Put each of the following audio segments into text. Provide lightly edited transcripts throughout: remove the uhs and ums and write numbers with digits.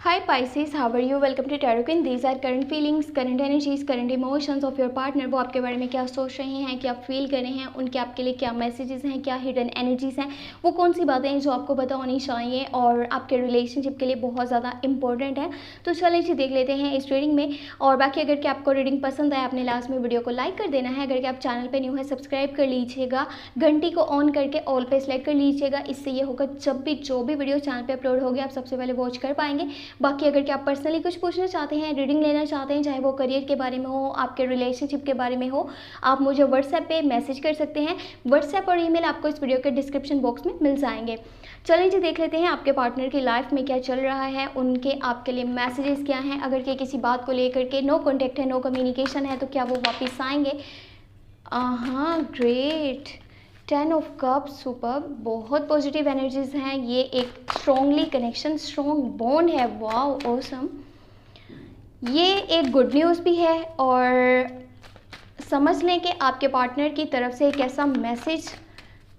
Hi Pisces, how are you? Welcome to Tarot Queen. These are current feelings, current energies, current emotions of your partner. वो आपके बारे में क्या सोच रहे हैं, क्या फील कर रहे हैं, उनके आपके लिए क्या मैसेजेस हैं, क्या हिडन एनर्जीज हैं, वो कौन सी बातें हैं जो आपको पता होनी चाहिए और आपके रिलेशनशिप के लिए बहुत ज़्यादा इंपॉर्टेंट है। तो चलिए जी देख लेते हैं इस रीडिंग में। और बाकी अगर कि आपको रीडिंग पसंद आए आपने लास्ट में वीडियो को लाइक कर देना है। अगर कि आप चैनल पर न्यू है सब्सक्राइब कर लीजिएगा, घंटी को ऑन करके ऑल पे सेलेक्ट कर लीजिएगा। इससे ये होगा जब भी जो भी वीडियो चैनल पर अपलोड होगी आप सबसे पहले वॉच कर पाएंगे। बाकी अगर कि आप पर्सनली कुछ पूछना चाहते हैं, रीडिंग लेना चाहते हैं, चाहे वो करियर के बारे में हो, आपके रिलेशनशिप के बारे में हो, आप मुझे व्हाट्सएप पे मैसेज कर सकते हैं। व्हाट्सएप और ईमेल आपको इस वीडियो के डिस्क्रिप्शन बॉक्स में मिल जाएंगे। चलिए जी देख लेते हैं आपके पार्टनर की लाइफ में क्या चल रहा है, उनके आपके लिए मैसेजेस क्या हैं। अगर कि किसी बात को लेकर के नो कॉन्टेक्ट है, नो कम्युनिकेशन है, तो क्या वो वापस आएंगे? हाँ, ग्रेट। 10 ऑफ कप्स, सुपर, बहुत पॉजिटिव एनर्जीज हैं। ये एक स्ट्रॉन्गली कनेक्शन, स्ट्रॉन्ग बॉन्ड है। Wow, awesome. ये एक गुड न्यूज़ भी है और समझ लें कि आपके पार्टनर की तरफ से एक ऐसा मैसेज।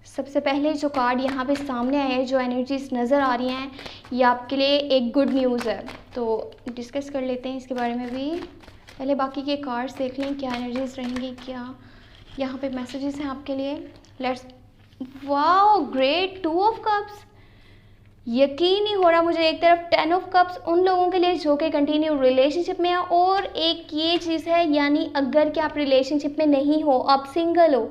सबसे पहले जो कार्ड यहाँ पे सामने आए हैं, जो एनर्जीज नज़र आ रही हैं, ये आपके लिए एक गुड न्यूज़ है। तो डिस्कस कर लेते हैं इसके बारे में भी। पहले बाकी के कार्ड्स देख लें, क्या एनर्जीज रहेंगी, क्या यहाँ पे मैसेजेस हैं आपके लिए। Let's, wow, great. 2 of cups, यकीन नहीं हो रहा मुझे। एक तरफ 10 ऑफ कप्स उन लोगों के लिए जो कि कंटिन्यू रिलेशनशिप में है, और एक ये चीज़ है, यानी अगर कि आप रिलेशनशिप में नहीं हो, आप सिंगल हो,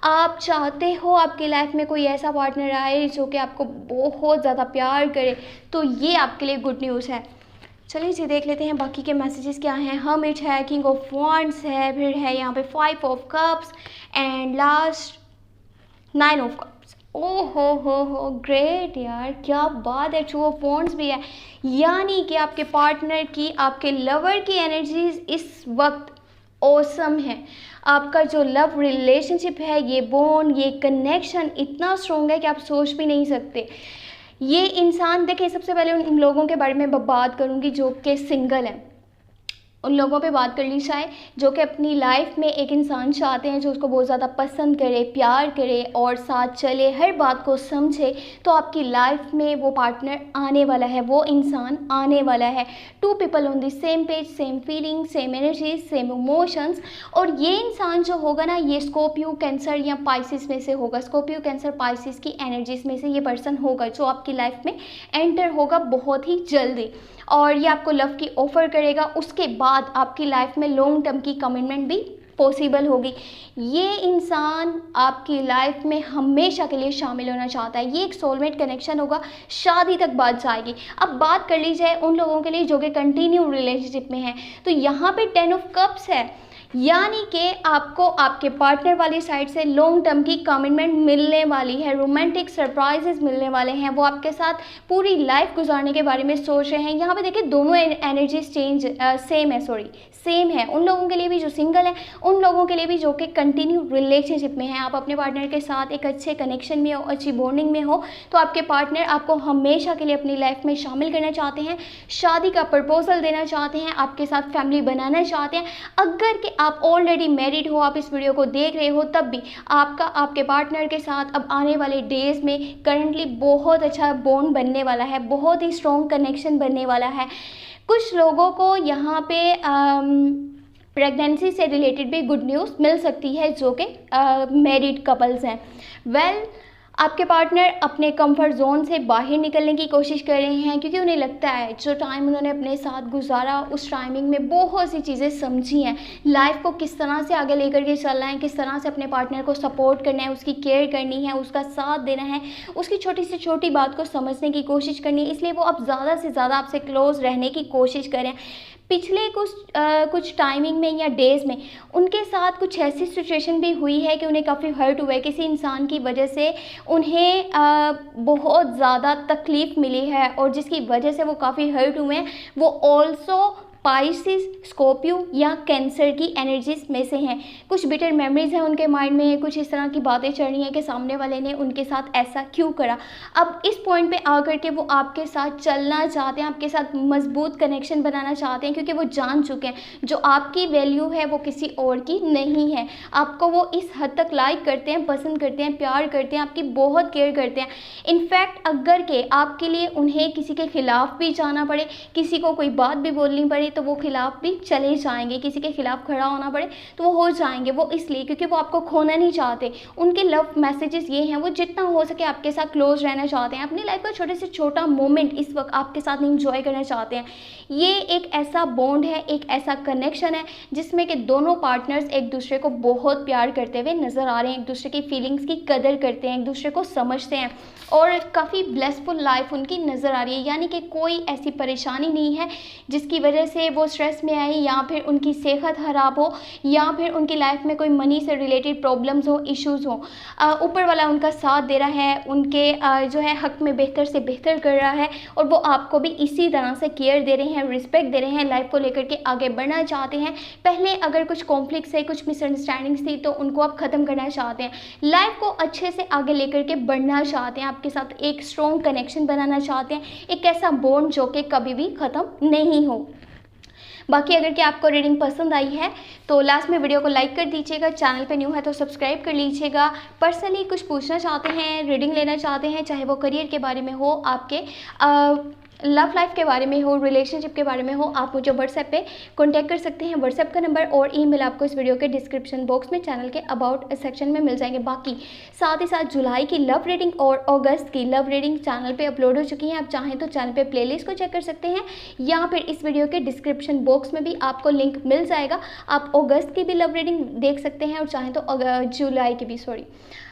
आप चाहते हो आपकी लाइफ में कोई ऐसा पार्टनर आए जो कि आपको बहुत ज़्यादा प्यार करे, तो ये आपके लिए गुड न्यूज़ है। चलिए जी देख लेते हैं बाकी के मैसेजेस क्या हैं। हर्मिट है, किंग ऑफ वॉन्ड्स है, फिर है यहाँ पे 5 of cups and last 9 of cups. ओ हो, ग्रेट यार, क्या बात है। 2 ऑफ वॉन्ड्स भी है, यानी कि आपके पार्टनर की, आपके लवर की एनर्जीज इस वक्त ऑसम है। आपका जो लव रिलेशनशिप है, ये बॉन्ड, ये कनेक्शन इतना स्ट्रॉन्ग है कि आप सोच भी नहीं सकते। ये इंसान, देखिए, सबसे पहले उन लोगों के बारे में बात करूँगी जो कि सिंगल हैं। उन लोगों पे बात कर ली जाए जो कि अपनी लाइफ में एक इंसान चाहते हैं जो उसको बहुत ज़्यादा पसंद करे, प्यार करे और साथ चले, हर बात को समझे। तो आपकी लाइफ में वो पार्टनर आने वाला है, वो इंसान आने वाला है। 2 people on the same page, same feeling, same energy, same emotions. और ये इंसान जो होगा ना, ये स्कॉर्पियो, कैंसर या पाइसिस में से होगा। स्कॉर्पियो, कैंसर, पाइसिस की एनर्जीज में से ये पर्सन होगा जो आपकी लाइफ में एंटर होगा बहुत ही जल्दी, और ये आपको लव की ऑफ़र करेगा। उसके बाद आपकी लाइफ में लॉन्ग टर्म की कमिटमेंट भी पॉसिबल होगी। ये इंसान आपकी लाइफ में हमेशा के लिए शामिल होना चाहता है। ये एक सोलमेट कनेक्शन होगा, शादी तक बात जाएगी। अब बात कर ली जाए उन लोगों के लिए जो कि कंटिन्यू रिलेशनशिप में है, तो यहाँ पे 10 ऑफ कप्स है, यानी कि आपको आपके पार्टनर वाली साइड से लॉन्ग टर्म की कमिटमेंट मिलने वाली है, रोमांटिक सरप्राइजेस मिलने वाले हैं। वो आपके साथ पूरी लाइफ गुजारने के बारे में सोच रहे हैं। यहाँ पे देखिए दोनों एनर्जीज सेम है। उन लोगों के लिए भी जो सिंगल है, उन लोगों के लिए भी जो कि कंटिन्यू रिलेशनशिप में है। आप अपने पार्टनर के साथ एक अच्छे कनेक्शन में हो, अच्छी बॉन्डिंग में हो, तो आपके पार्टनर आपको हमेशा के लिए अपनी लाइफ में शामिल करना चाहते हैं, शादी का प्रपोजल देना चाहते हैं, आपके साथ फैमिली बनाना चाहते हैं। अगर कि आप ऑलरेडी मैरिड हो, आप इस वीडियो को देख रहे हो, तब भी आपका आपके पार्टनर के साथ अब आने वाले डेज में करंटली बहुत अच्छा बॉन्ड बनने वाला है, बहुत ही स्ट्रॉन्ग कनेक्शन बनने वाला है। कुछ लोगों को यहाँ पे प्रेगनेंसी से रिलेटेड भी गुड न्यूज़ मिल सकती है जो कि मैरिड कपल्स हैं। आपके पार्टनर अपने कंफर्ट जोन से बाहर निकलने की कोशिश कर रहे हैं, क्योंकि उन्हें लगता है जो टाइम उन्होंने अपने साथ गुजारा, उस टाइमिंग में बहुत सी चीज़ें समझी हैं। लाइफ को किस तरह से आगे लेकर के चलना है, किस तरह से अपने पार्टनर को सपोर्ट करना है, उसकी केयर करनी है, उसका साथ देना है, उसकी छोटी से छोटी बात को समझने की कोशिश करनी है। इसलिए वो अब ज़्यादा से ज़्यादा आपसे क्लोज रहने की कोशिश करें। पिछले कुछ टाइमिंग में या डेज़ में उनके साथ कुछ ऐसी सिचुएशन भी हुई है कि उन्हें काफ़ी हर्ट हुआ है, किसी इंसान की वजह से उन्हें बहुत ज़्यादा तकलीफ़ मिली है, और जिसकी वजह से वो काफ़ी हर्ट हुए हैं। वो ऑल्सो पाइसिस, स्कॉर्पियो या कैंसर की एनर्जीज में से हैं। कुछ बिटर मेमोरीज हैं उनके माइंड में, कुछ इस तरह की बातें चल रही हैं कि सामने वाले ने उनके साथ ऐसा क्यों करा। अब इस पॉइंट पे आकर के वो आपके साथ चलना चाहते हैं, आपके साथ मजबूत कनेक्शन बनाना चाहते हैं, क्योंकि वो जान चुके हैं जो आपकी वैल्यू है वो किसी और की नहीं है। आपको वो इस हद तक लाइक करते हैं, पसंद करते हैं, प्यार करते हैं, आपकी बहुत केयर करते हैं। इनफैक्ट अगर के आपके लिए उन्हें किसी के खिलाफ भी जाना पड़े, किसी को कोई बात भी बोलनी पड़े तो वो खिलाफ भी चले जाएंगे, किसी के खिलाफ खड़ा होना पड़े तो वो हो जाएंगे। वो इसलिए क्योंकि वो आपको खोना नहीं चाहते। उनके लव मैसेजेस ये हैं, वो जितना हो सके आपके साथ क्लोज रहना चाहते हैं, अपनी लाइफ का छोटे से छोटा मोमेंट इस वक्त आपके साथ इंजॉय करना चाहते हैं। ये एक ऐसा बॉन्ड है, एक ऐसा कनेक्शन है जिसमें कि दोनों पार्टनर्स एक दूसरे को बहुत प्यार करते हुए नज़र आ रहे हैं, एक दूसरे की फीलिंग्स की कदर करते हैं, एक दूसरे को समझते हैं और काफ़ी ब्लेसफुल लाइफ उनकी नज़र आ रही है। यानी कि कोई ऐसी परेशानी नहीं है जिसकी वजह से वो स्ट्रेस में आए या फिर उनकी सेहत ख़राब हो या फिर उनकी लाइफ में कोई मनी से रिलेटेड प्रॉब्लम्स हो, इश्यूज़ हो। ऊपर वाला उनका साथ दे रहा है, उनके जो है हक में बेहतर से बेहतर कर रहा है और वो आपको भी इसी तरह से केयर दे रहे हैं, रिस्पेक्ट दे रहे हैं, लाइफ को लेकर के आगे बढ़ना चाहते हैं। पहले अगर कुछ कॉन्फ्लिक्ट्स है, कुछ मिसअंडरस्टैंडिंग्स थी तो उनको आप ख़त्म करना चाहते हैं, लाइफ को अच्छे से आगे लेकर के बढ़ना चाहते हैं, आपके साथ एक स्ट्रॉन्ग कनेक्शन बनाना चाहते हैं, एक ऐसा बॉन्ड जो कि कभी भी ख़त्म नहीं हो। बाकी अगर कि आपको रीडिंग पसंद आई है तो लास्ट में वीडियो को लाइक कर दीजिएगा, चैनल पे न्यू है तो सब्सक्राइब कर लीजिएगा। पर्सनली कुछ पूछना चाहते हैं, रीडिंग लेना चाहते हैं, चाहे वो करियर के बारे में हो, आपके लव लाइफ के बारे में हो, रिलेशनशिप के बारे में हो, आप मुझे व्हाट्सएप पे कांटेक्ट कर सकते हैं। व्हाट्सएप का नंबर और ईमेल आपको इस वीडियो के डिस्क्रिप्शन बॉक्स में चैनल के अबाउट सेक्शन में मिल जाएंगे। बाकी साथ ही साथ जुलाई की लव रीडिंग और अगस्त की लव रीडिंग चैनल पे अपलोड हो चुकी हैं। आप चाहें तो चैनल पे प्लेलिस्ट को चेक कर सकते हैं या फिर इस वीडियो के डिस्क्रिप्शन बॉक्स में भी आपको लिंक मिल जाएगा। आप अगस्त की भी लव रीडिंग देख सकते हैं और चाहें तो जुलाई की भी,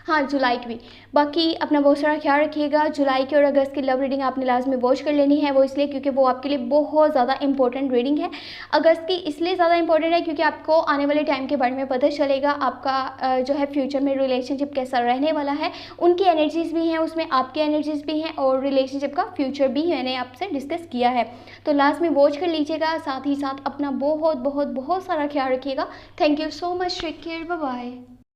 जुलाई की भी। बाकी अपना बहुत सारा ख्याल रखिएगा। जुलाई की और अगस्त की लव रीडिंग आपने लाजमी वॉच कर लेनी है, वो इसलिए क्योंकि वो आपके लिए बहुत ज़्यादा इंपॉर्टेंट रीडिंग है। अगस्त की इसलिए ज़्यादा इंपॉर्टेंट है क्योंकि आपको आने वाले टाइम के बारे में पता चलेगा, आपका जो है फ्यूचर में रिलेशनशिप कैसा रहने वाला है। उनकी एनर्जीज़ भी हैं उसमें, आपकी एनर्जीज़ भी हैं और रिलेशनशिप का फ्यूचर भी मैंने आपसे डिस्कस किया है। तो लास्ट में वॉच कर लीजिएगा, साथ ही साथ अपना बहुत बहुत बहुत सारा ख्याल रखिएगा। Thank you so much, take care, bye bye.